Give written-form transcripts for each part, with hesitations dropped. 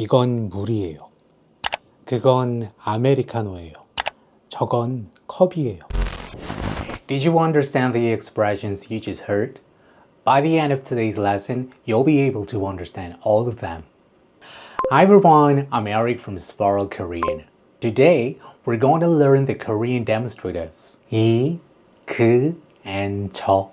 이건 물이에요. 그건 아메리카노예요. 저건 컵이에요. Did you understand the expressions you just heard? By the end of today's lesson, you'll be able to understand all of them. Hi everyone, I'm Eric from Spiral Korean. Today, we're going to learn the Korean demonstratives 이, 그, and 저,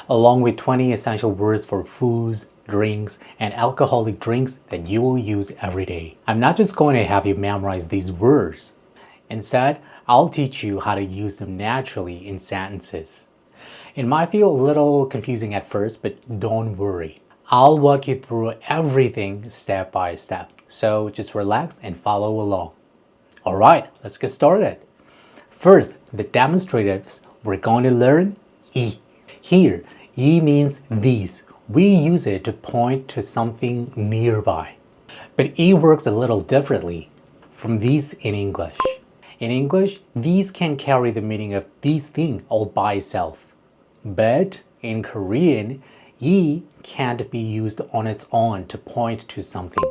along with 20 essential words for foods, drinks, and alcoholic drinks that you will use every day. I'm not just going to have you memorize these words. Instead, I'll teach you how to use them naturally in sentences. It might feel a little confusing at first, but don't worry. I'll walk you through everything step by step. So just relax and follow along. Alright, let's get started. First, the demonstratives, we're going to learn 이. Here, 이 means these. We use it to point to something nearby. But 이 works a little differently from these in English. In English, these can carry the meaning of these thing all by itself. But in Korean, 이 can't be used on its own to point to something.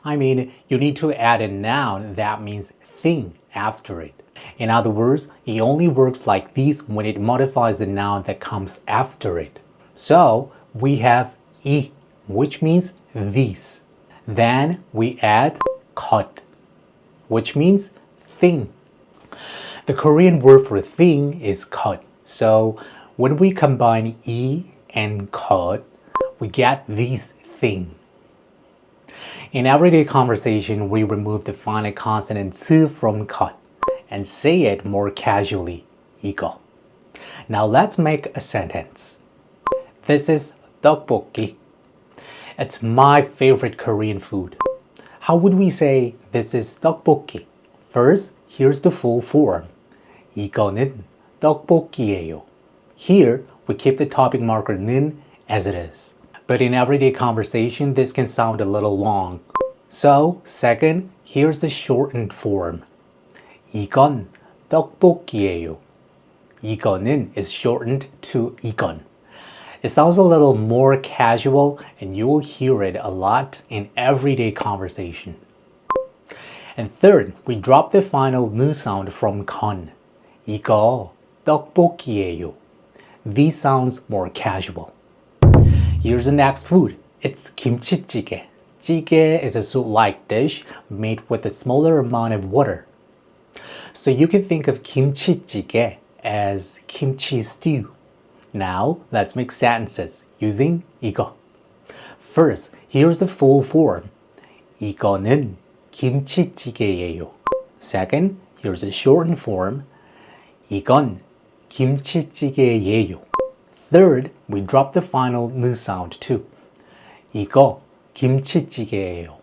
I mean, you need to add a noun that means thing after it. In other words, it only works like this when it modifies the noun that comes after it. So, we have 이, which means these. Then we add 것, which means thing. The Korean word for thing is 것. So, when we combine 이 and 것, we get this thing. In everyday conversation, we remove the final consonant 스 from 것 and say it more casually, 이거. Now let's make a sentence. This is tteokbokki. It's my favorite Korean food. How would we say this is 떡볶이? First, here's the full form. 이거는 떡볶이예요. Here, we keep the topic marker 는 as it is. But in everyday conversation, this can sound a little long. So, second, here's the shortened form. 이건 떡볶이예요. 이거는 is shortened to 이건. It sounds a little more casual and you will hear it a lot in everyday conversation. And third, we drop the final 느 sound from 건. 이거 떡볶이예요. These sounds more casual. Here's the next food. It's 김치찌개. 찌개 is a soup-like dish made with a smaller amount of water. So you can think of 김치찌개 as kimchi stew. Now, let's make sentences using 이거. First, here's the full form. 이거는 김치찌개예요. Second, here's the shortened form. 이건 김치찌개예요. Third, we drop the final 느 sound too. 이거 김치찌개예요.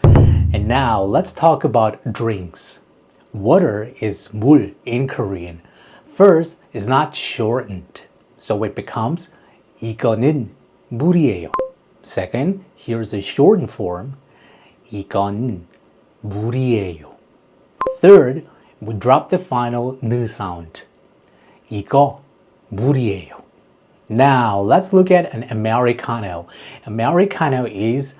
And now, let's talk about drinks. Water is 물 in Korean. First, is not shortened. So it becomes 이거는 물이에요. Second, here's the shortened form. 이건 물이에요. Third, we drop the final 느 sound. 이거 물이에요. Now, let's look at an Americano. Americano is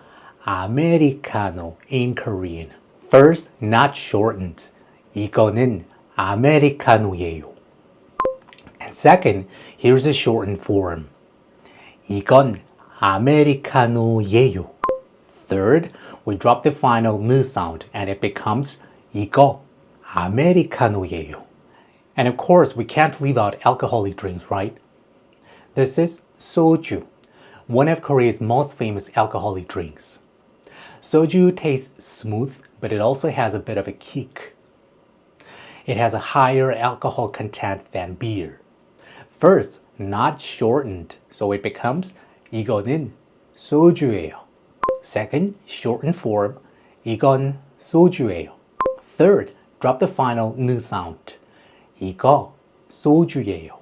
Americano in Korean. First, not shortened. 이거는 아메리카노예요. And second, here's a shortened form. 이건 아메리카노예요. Third, we drop the final 느 sound and it becomes 이거 아메리카노예요. And of course, we can't leave out alcoholic drinks, right? This is soju, one of Korea's most famous alcoholic drinks. Soju tastes smooth, but it also has a bit of a kick. It has a higher alcohol content than beer. First, not shortened, so it becomes 이거는 소주예요. Second, shortened form, 이건 소주예요. Third, drop the final 느 sound. 이거 소주예요.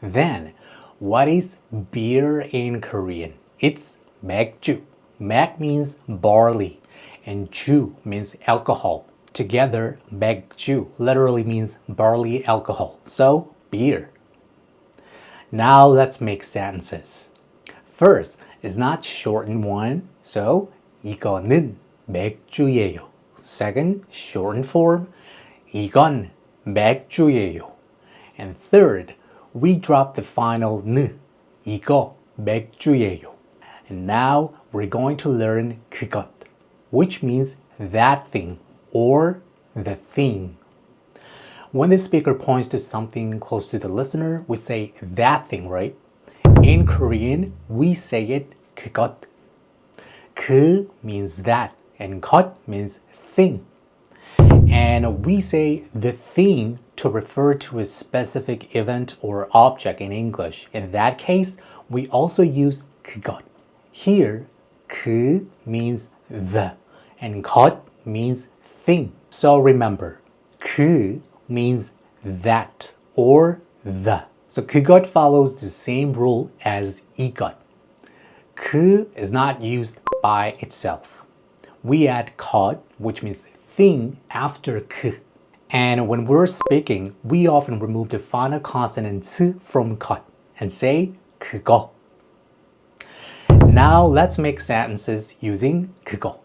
Then, what is beer in Korean? It's 맥주. 맥 means barley, and 주 means alcohol. Together, 맥주 literally means barley alcohol. So, beer. Now let's make sentences. First is not shortened one, so 이거는 맥주예요. Second, shortened form, 이건 맥주예요. And third, we drop the final 는, 이거 맥주예요. And now we're going to learn 그것, which means that thing or the thing. When the speaker points to something close to the listener, we say that thing, right? In Korean, we say it 그것. 그 means that, and 것 means thing. And we say the thing to refer to a specific event or object in English. In that case, we also use 그것. Here, 그 means the, and 것 means thing. So remember, 그 means that or the. So 그것 follows the same rule as 이것. 그 is not used by itself. We add 것, which means thing, after 그. And when we're speaking, we often remove the final consonant 스 from 것 and say 그거. Now let's make sentences using 그거.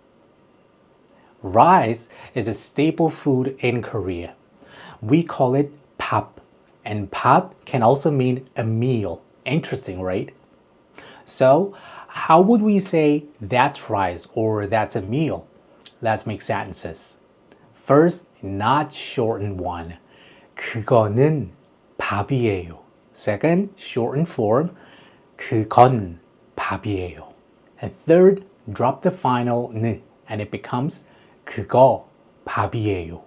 Rice is a staple food in Korea. We call it 밥, and 밥 can also mean a meal. Interesting, right? So, how would we say that's rice or that's a meal? Let's make sentences. First, not shortened one. 그거는 밥이에요. Second, shortened form. 그건 밥이에요. And third, drop the final 는 and it becomes 그거 밥이에요.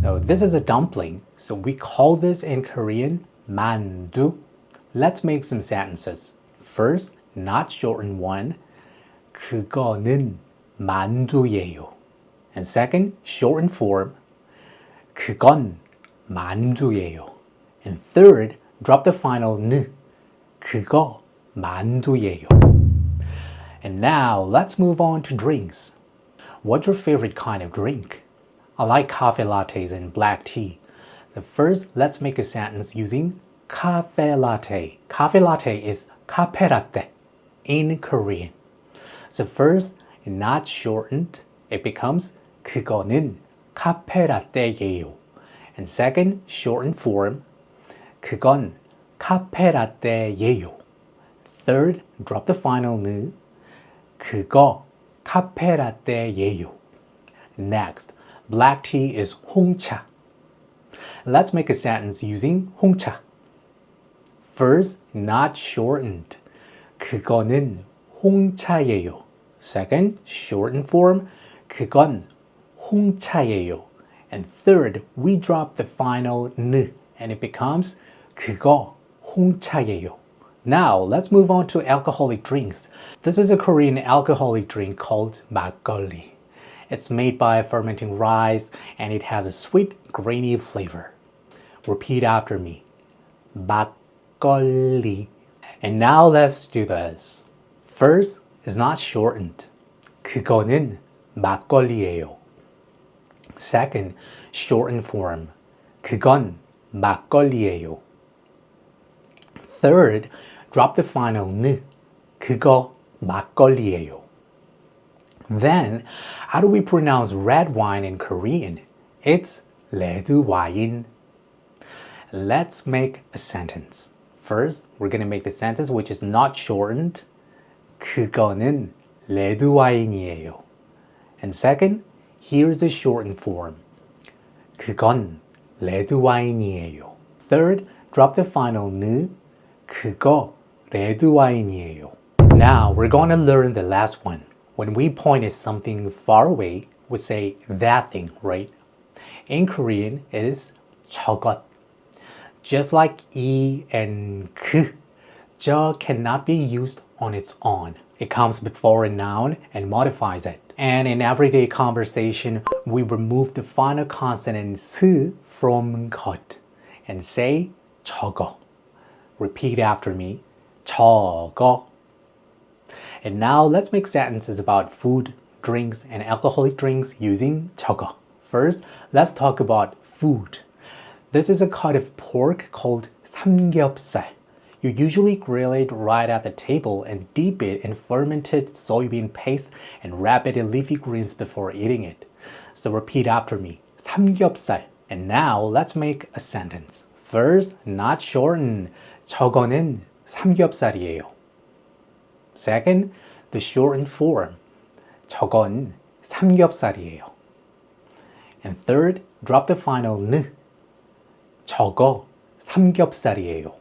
So this is a dumpling. So we call this in Korean 만두. Let's make some sentences. First, not shortened one. 그거는 만두예요. And second, shortened form. 그건 만두예요. And third, drop the final 는. 그거 만두예요. And now let's move on to drinks. What's your favorite kind of drink? I like coffee lattes and black tea. The first, let's make a sentence using cafe latte. Cafe latte is cafe latte in Korean. So first, not shortened, it becomes 그거는 카페 라떼예요. And second, shortened form, 그건 카페 라떼예요. Third, drop the final 는, 그거 카페 라떼예요. Next, black tea is 홍차. Let's make a sentence using 홍차. First, not shortened. 그거는 홍차예요. Second, shortened form. 그건 홍차예요. And third, we drop the final 는 and it becomes 그거 홍차예요. Now, let's move on to alcoholic drinks. This is a Korean alcoholic drink called 막걸리. It's made by fermenting rice and it has a sweet, grainy flavor. Repeat after me. 막걸리. And now let's do this. First is not shortened. 그거는 막걸리예요. Second, shortened form. 그건 막걸리예요. Third, drop the final 는. 그거 막걸리예요. Then, how do we pronounce red wine in Korean? It's 레드와인. Let's make a sentence. First, we're going to make the sentence which is not shortened. 그거는 레드와인이에요. And second, here's the shortened form. 그건 레드와인이에요. Third, drop the final 는. 그거 레드와인이에요. Now, we're going to learn the last one. When we point at something far away, we say that thing, right? In Korean, it is 저것. Just like 이 and 그, 저 cannot be used on its own. It comes before a noun and modifies it. And in everyday conversation, we remove the final consonant 스 from 것 and say 저거. Repeat after me. 저거. And now let's make sentences about food, drinks, and alcoholic drinks using 저거. First, let's talk about food. This is a cut of pork called 삼겹살. You usually grill it right at the table and dip it in fermented soybean paste and wrap it in leafy greens before eating it. So repeat after me. 삼겹살. And now let's make a sentence. First, not shorten. 저거는 삼겹살이에요. Second, the shortened form. 저건 삼겹살이에요. And third, drop the final 는. 저거 삼겹살이에요.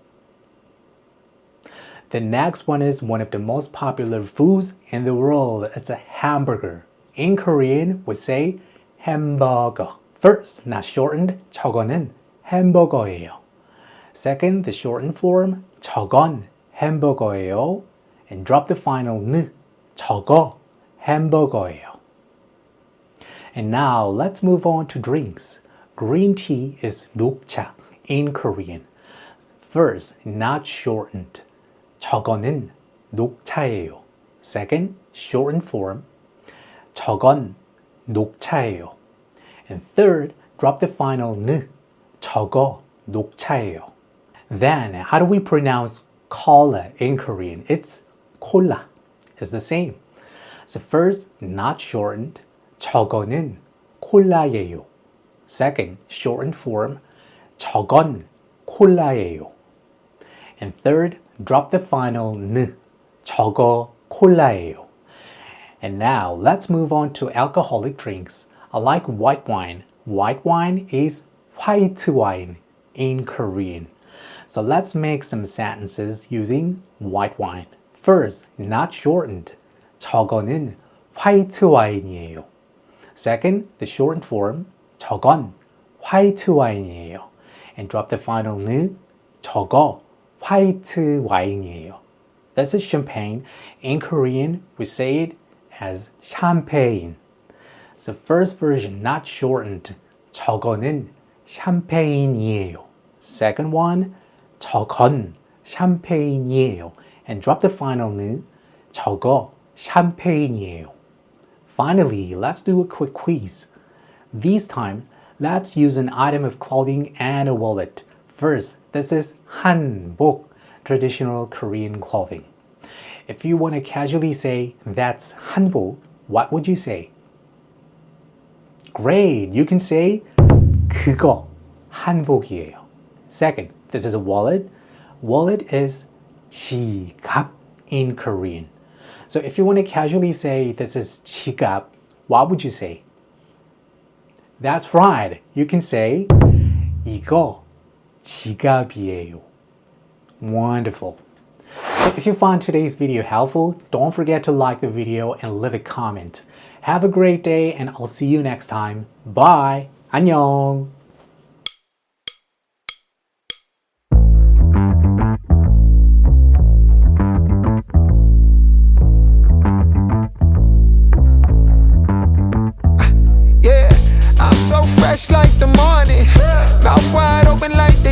The next one is one of the most popular foods in the world. It's a hamburger. In Korean, we say hamburger. First, not shortened, 저거는 햄버거예요. Second, the shortened form, 저건 햄버거예요. And drop the final 는, 저거 햄버거예요. And now, let's move on to drinks. Green tea is 녹차 in Korean. First, not shortened. 저거는 녹차예요. Second, shortened form. 저건 녹차예요. And third, drop the final 는. 저거 녹차예요. Then, how do we pronounce cola in Korean? It's cola. It's the same. So first, not shortened. 저거는 콜라예요. Second, shortened form. 저건 콜라예요. And third, drop the final 는. 저거 콜라예요. And now, let's move on to alcoholic drinks. I like white wine. White wine is white wine in Korean. So let's make some sentences using white wine. First, not shortened. 저거는 화이트 와인이에요. Second, the shortened form. 저건 화이트 와인이에요. And drop the final 는. 저거 화이트 와인이에요. This is champagne. In Korean, we say it as champagne. So first version, not shortened. 저거는 샴페인이에요. Second one, 저건 샴페인이에요. And drop the final 는. 저거 샴페인이에요. Finally, let's do a quick quiz. This time, let's use an item of clothing and a wallet. First, this is hanbok, traditional Korean clothing. If you want to casually say that's hanbok, what would you say? Great, you can say 그거 한복이에요. Second, this is a wallet. Wallet is 지갑 in Korean. So if you want to casually say this is 지갑, what would you say? That's right. You can say 이거 지갑이에요. Wonderful. So if you found today's video helpful, don't forget to like the video and leave a comment. Have a great day and I'll see you next time. Bye. 안녕. Yeah, I'm so fresh like the morning. Mouth wide open like the